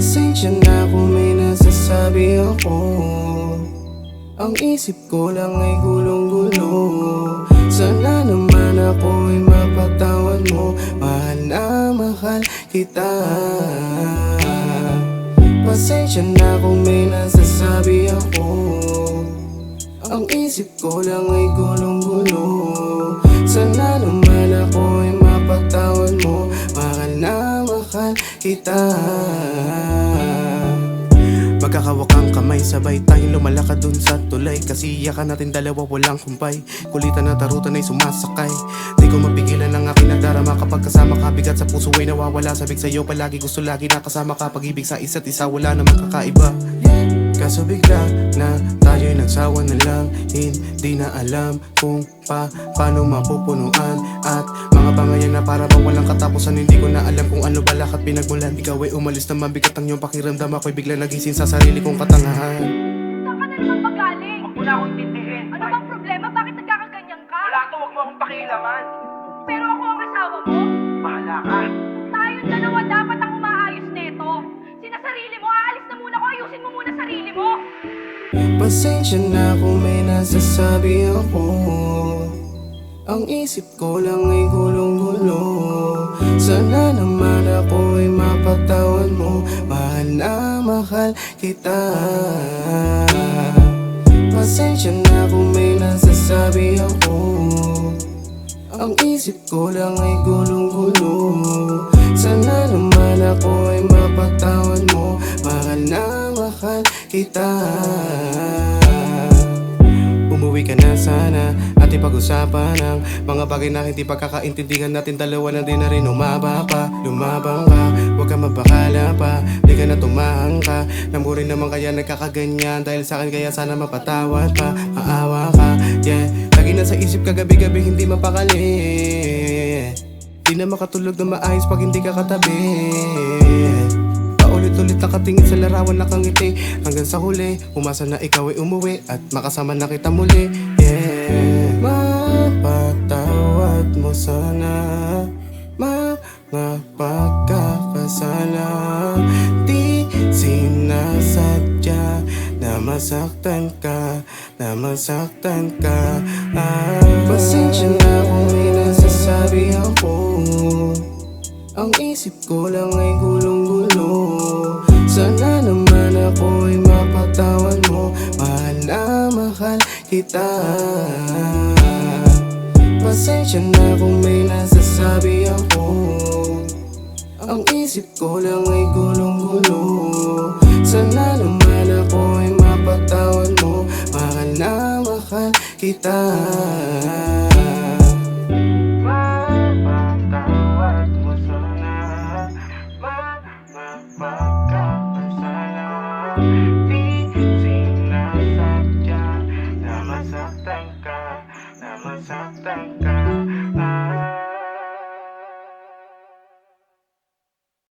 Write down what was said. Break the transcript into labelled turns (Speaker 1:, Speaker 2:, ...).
Speaker 1: Pasensya na kung may nasasabi ako. Ang isip ko lang ay gulong-gulo. Sana naman ako ay mapatawad mo. Mahal na mahal kita. Pasensya na kung may nasasabi ako. Ang isip ko lang ay gulong-gulo. Sana naman ako ay mapatawad mo. Mahal na mahal kita. Magkakawakang kamay, sabay tayong lumalakad dun sa tulay. Kasi iyakan natin dalawa walang kumpay. Kulitan na tarutan ay sumasakay. Di ko mapigilan ang aking nadarama. Kapag kasama ka, bigat sa puso ay nawawala. Sabik sa'yo palagi, gusto lagi nakasama ka. Pag-ibig sa isa't isa, wala namang kakaiba. Kaso bigla na tayo'y nagsawa na lang. Hindi na alam kung paano mapupunuan. At mga bangayan na para bang walang katapusan. Hindi ko na alam kung ano ba lahat pinagmulan. Ikaw ay umalis na mabigat ang iyong pakiramdam. Ako'y bigla nagising sa sarili kong katangahan.
Speaker 2: Saan ka na naman magaling?
Speaker 3: Huwag mo na akong intindihin.
Speaker 2: Ano bang problema? Bakit nagkakaganyan ka?
Speaker 3: Wala to, huwag mo akong pakialaman.
Speaker 2: Pero ako ang asawa mo?
Speaker 3: Bahala ka.
Speaker 2: Tayong dalawa dapat ang umaayos neto. Sinasarili mo, aalis na muna ko, ayusin mo muna sarili mo.
Speaker 1: Pasensya na kung may nasasabi ako. Ang isip ko lang ay gulong-gulo. Sana naman ako ay mapatawad mo. Mahal na mahal kita. Pasensya na kung may nasasabi ako. Ang isip ko lang ay gulong-gulo. Sana naman ako ay mapatawad mo. Mahal na mahal kita. Umuwi ka na sana at ipag-usapan ang mga bagay na hindi pagkakaintindihan natin. Dalawa na din na rin umaba pa. Lumabang ka, huwag ka mabakala pa. Di ka na tumahang ka. Alam ko rin naman kaya nagkakaganyan. Dahil sa akin kaya sana mapatawad pa. Maawa ka, yeah. Lagi na sa isip ka gabi-gabi hindi mapakali. Di na makatulog na maayos pag hindi ka katabi. Paulit-ulit nakatingin sa larawan nakangiti. Hanggang sa huli, umasa na ikaw ay umuwi. At makasama na kita muli, yeah. Mapatawad mo sana mga pagkakasala. Di sinasadya na masaktan ka, na masaktan ka. Pasensya na kung may nasasabi ako. Ang isip ko lang ay gulong-gulo. Sana naman ako ay mapatawad mo. Mahal na mahal kita. Pasensya na kung may nasasabi ako. Ang isip ko lang ay gulong-gulo. Sana naman ako ay mapatawad mo. Mahal na mahal kita.